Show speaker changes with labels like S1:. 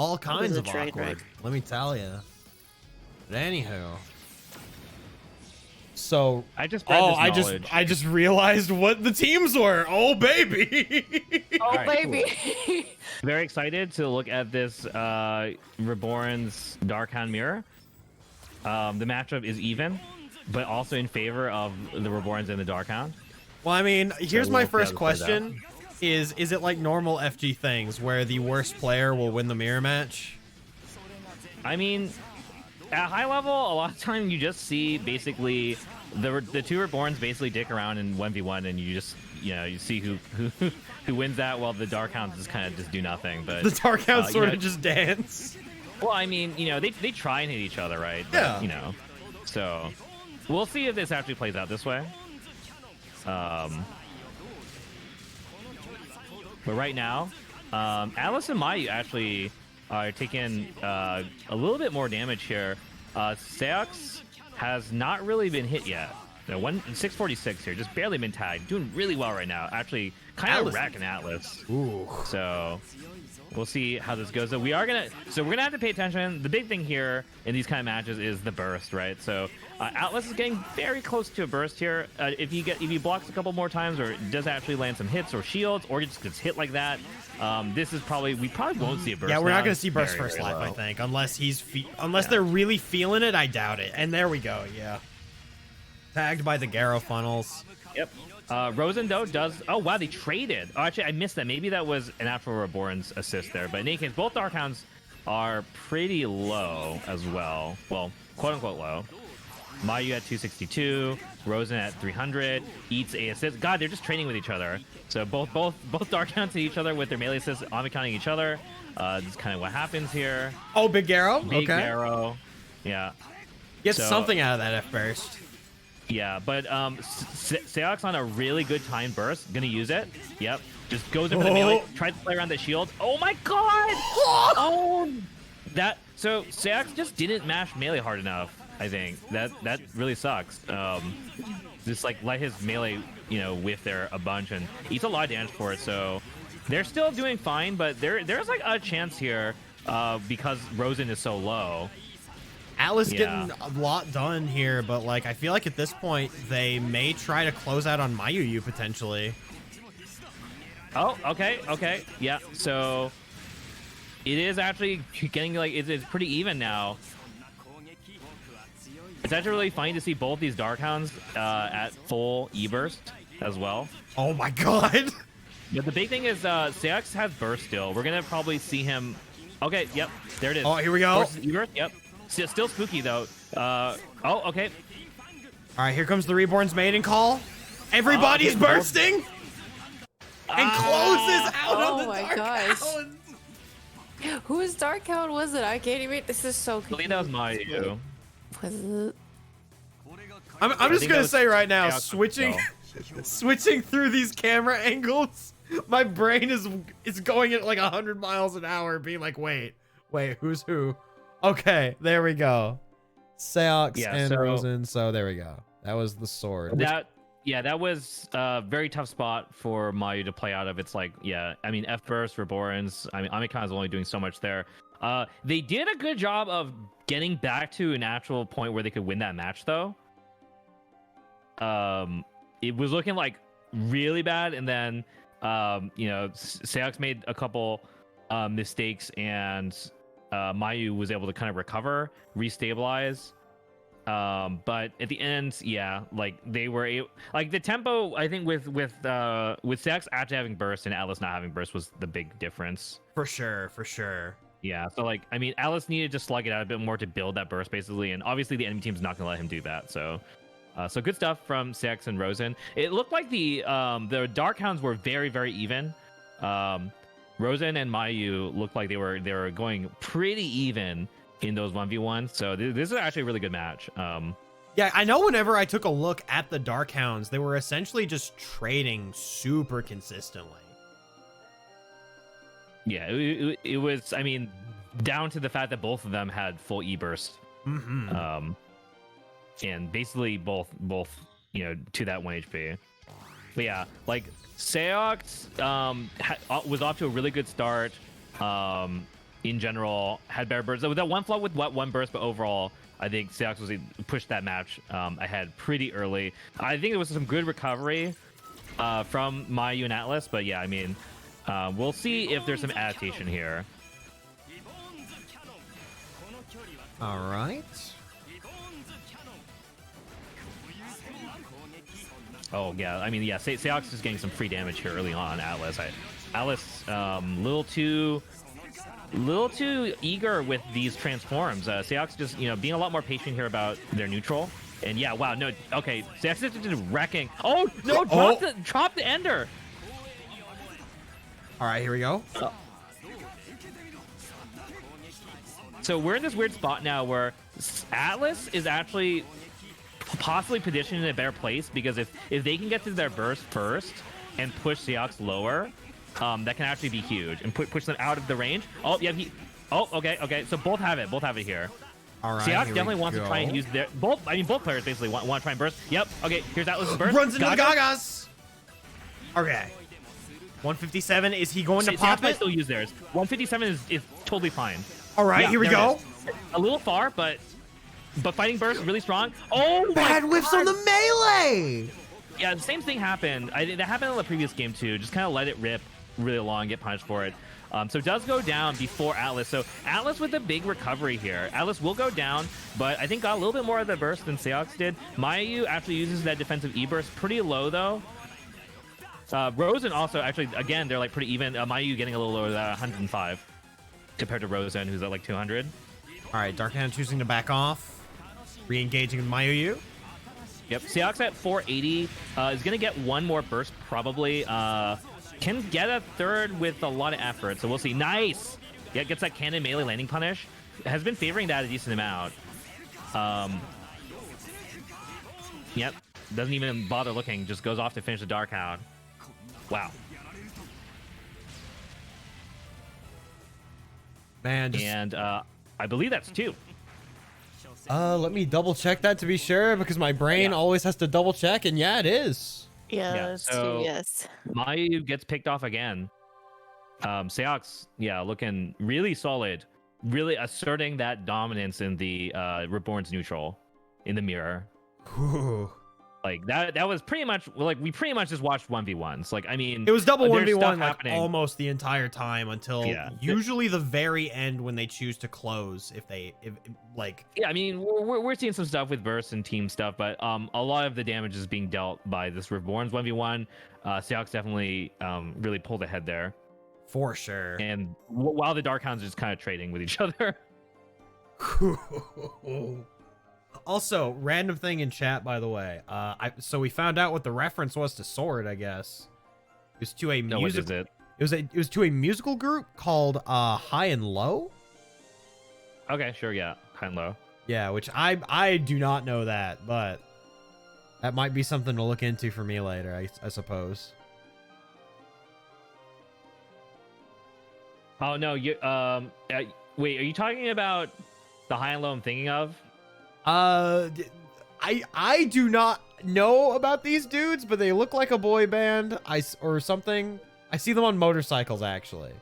S1: all kinds of
S2: train
S1: awkward.
S2: wreck.
S1: Let me tell you. But anywho. So
S3: I just read this knowledge.
S1: I just realized what the teams were. Oh baby.
S2: Oh,
S3: Alright,
S2: baby.
S3: Very excited to look at this Reborn's Darkhound Mirror. The matchup is even, but also in favor of the Reborns and the Darkhound.
S1: Well, I mean, here's
S3: we'll
S1: my
S3: see how
S1: first
S3: this plays
S1: question. Is it like normal FG things where the worst player will win the mirror match?
S3: I mean, at high level, a lot of time you just see basically the two Reborns basically dick around in 1v1, and you just you see who wins that, while the Darkhounds just kind of just do nothing. But
S1: The Darkhounds sort
S3: know,
S1: of just dance.
S3: Well, I mean, they try and hit each other, right?
S1: Yeah.
S3: But, so we'll see if this actually plays out this way. But right now, Alice and Mayu actually are taking a little bit more damage here. Seox has not really been hit yet. 646 here, just barely been tagged. Doing really well right now. Actually, kind of wrecking Atlas.
S1: Ooh.
S3: So we'll see how this goes. So we're gonna have to pay attention. The big thing here in these kind of matches is the burst, right? So Atlas is getting very close to a burst here. If he blocks a couple more times, or does actually land some hits or shields, or just gets hit like that, we probably won't see a burst.
S1: Yeah, we're
S3: now.
S1: not going to see burst
S3: Very,
S1: first
S3: very
S1: life, I
S3: low.
S1: think, unless they're really feeling it. I doubt it. And there we go. Yeah. Tagged by the Garo funnels.
S3: Yep. Rosen, though, does... Oh, wow, they traded. Oh, actually, I missed that. Maybe that was an actual Reborn's assist there. But in any case, both Darkhounds are pretty low as well. Well, quote-unquote low. Mayu at 262, Rosen at 300, eats a assist. God, they're just training with each other. So both Darkhounds hit each other with their melee assists, omni-counting each other. This is kind of what happens here.
S1: Oh, Big Garo?
S3: Big
S1: Okay.
S3: Garo. Yeah.
S1: Get
S3: So-
S1: something out of that F-burst.
S3: Yeah, but Seox on a really good time burst. Gonna use it. Yep. Just goes in for the melee. Tries to play around the shield. Oh my god! Oh! So Seox just didn't mash melee hard enough, I think. That really sucks. Just like let his melee, whiff there a bunch and eats a lot of damage for it. So they're still doing fine, but there's like a chance here because Rosen is so low.
S1: Atlas
S3: Yeah.
S1: getting a lot done here, but like I feel like at this point they may try to close out on Mayu potentially.
S3: Oh, okay. Yeah, so it is actually getting like it's pretty even now. It's actually really funny to see both these Darkhounds at full E-burst as well.
S1: Oh my god.
S3: But the big thing is Seox has burst still. We're gonna probably see him. Okay, yep, there it is.
S1: Oh, here we go.
S3: Versus E-burst, yep. Still spooky though. Oh, okay.
S1: All right, here comes the Reborn's maiden call. Everybody's
S3: Oh,
S1: bursting and closes out on
S2: Oh
S1: the
S2: my
S1: Darkhounds.
S2: gosh. Whose Darkhound was it? I can't even. This is so
S3: I believe that was Mayu.
S2: Was it?
S1: I'm just
S3: think
S1: gonna
S3: that was
S1: say right now,
S3: Seox
S1: switching through these camera angles, my brain is going at like 100 miles an hour, being like, wait, who's who? Okay, there we go. Seox and Rosen. So there we go. That was the sword.
S3: That was a very tough spot for Mayu to play out of. It's like, I mean, F burst, Reborns. I mean, Amikan is only doing so much there. They did a good job of getting back to an actual point where they could win that match, though. It was looking like really bad, and then Seox made a couple mistakes, and Mayu was able to kind of recover, restabilize. But at the end, like they were like the tempo. I think with Seox actually having burst and Atlas not having burst was the big difference.
S1: For sure.
S3: Yeah, so like I mean, Atlas needed to slug it out a bit more to build that burst basically, and obviously the enemy team's not gonna let him do that. So good stuff from Seox and Rosen. It looked like the Darkhounds were very, very even. Rosen and Mayu looked like they were going pretty even in those 1v1s. So this is actually a really good match.
S1: Yeah, I know whenever I took a look at the Darkhounds, they were essentially just trading super consistently.
S3: Yeah, it was, I mean, down to the fact that both of them had full E-burst.
S1: Mm-hmm.
S3: And basically both to that 1 HP. But yeah, like Seox was off to a really good start. in general had better bursts. With that one flaw with one burst, but overall, I think seox was pushed that match ahead pretty early. I think it was some good recovery from Mayu and Atlas, but yeah, I mean, we'll see if there's some adaptation here.
S1: All right.
S3: Oh yeah, I mean, yeah, seox is getting some free damage here early on. Atlas, Atlas, little too eager with these transforms. Seox just, you know, being a lot more patient here about their neutral. And yeah, wow, no, okay, Seox is just wrecking. Oh no, drop the ender.
S1: All right, here we go.
S3: So we're in this weird spot now where Atlas is actually possibly positioned in a better place, because if they can get to their burst first and push seox lower, that can actually be huge and push them out of the range. Oh yeah, okay. So both have it here.
S1: All right,
S3: seox definitely wants to try and use their both players basically want to try and burst. Yep. Okay, here's Atlas's burst.
S1: Runs into the Gagas. Okay. 157. Is he going to pop it?
S3: Still use theirs. 157 is totally fine.
S1: All right, here we go.
S3: A little far, but fighting burst really strong. Oh,
S1: bad whiffs on the melee.
S3: Yeah, the same thing happened. That happened in the previous game too. Just kind of let it rip really long, get punished for it. So it does go down before Atlas. So Atlas with a big recovery here. Atlas will go down, but I think got a little bit more of the burst than seox did. Mayu actually uses that defensive E-burst pretty low though. Rosen also actually, again, they're like pretty even. Mayu getting a little lower than 105 compared to Rosen, who's at like 200.
S1: All right, Dark Hand choosing to back off, re-engaging with Mayu.
S3: Yep, seox at 480 is gonna get one more burst probably. Can get a third with a lot of effort, so we'll see. Nice. Yeah, gets that cannon melee landing punish. Has been favoring that a decent amount. Yep, doesn't even bother looking, just goes off to finish the Dark Hound. Wow.
S1: Man,
S3: and I believe that's 2.
S1: Let me double check that to be sure, because my brain always has to double check, and yeah, it is.
S2: Yeah,
S3: so
S2: yes.
S3: Mayu gets picked off again. Seox, yeah, looking really solid, really asserting that dominance in the Reborn's neutral in the mirror.
S1: Ooh.
S3: Like that was pretty much like we pretty much just watched 1v1s. Like, I mean,
S1: it was double 1v1 like
S3: happening
S1: almost the entire time until usually the very end when they choose to close. If like,
S3: yeah, I mean, we're seeing some stuff with burst and team stuff, but a lot of the damage is being dealt by this Reborn's 1v1. Seox definitely really pulled ahead there
S1: for sure.
S3: And while the Dark Hounds are just kind of trading with each other.
S1: Also, random thing in chat, by the way. So we found out what the reference was to Sword, I guess. It was to a music.
S3: No, what is
S1: it was to a musical group called High and Low.
S3: Okay, sure, yeah, High and Low.
S1: Yeah, which I do not know that, but that might be something to look into for me later, I suppose.
S3: Oh no, you wait, are you talking about the High and Low I'm thinking of?
S1: I do not know about these dudes, but they look like a boy band or something. I see them on motorcycles, actually.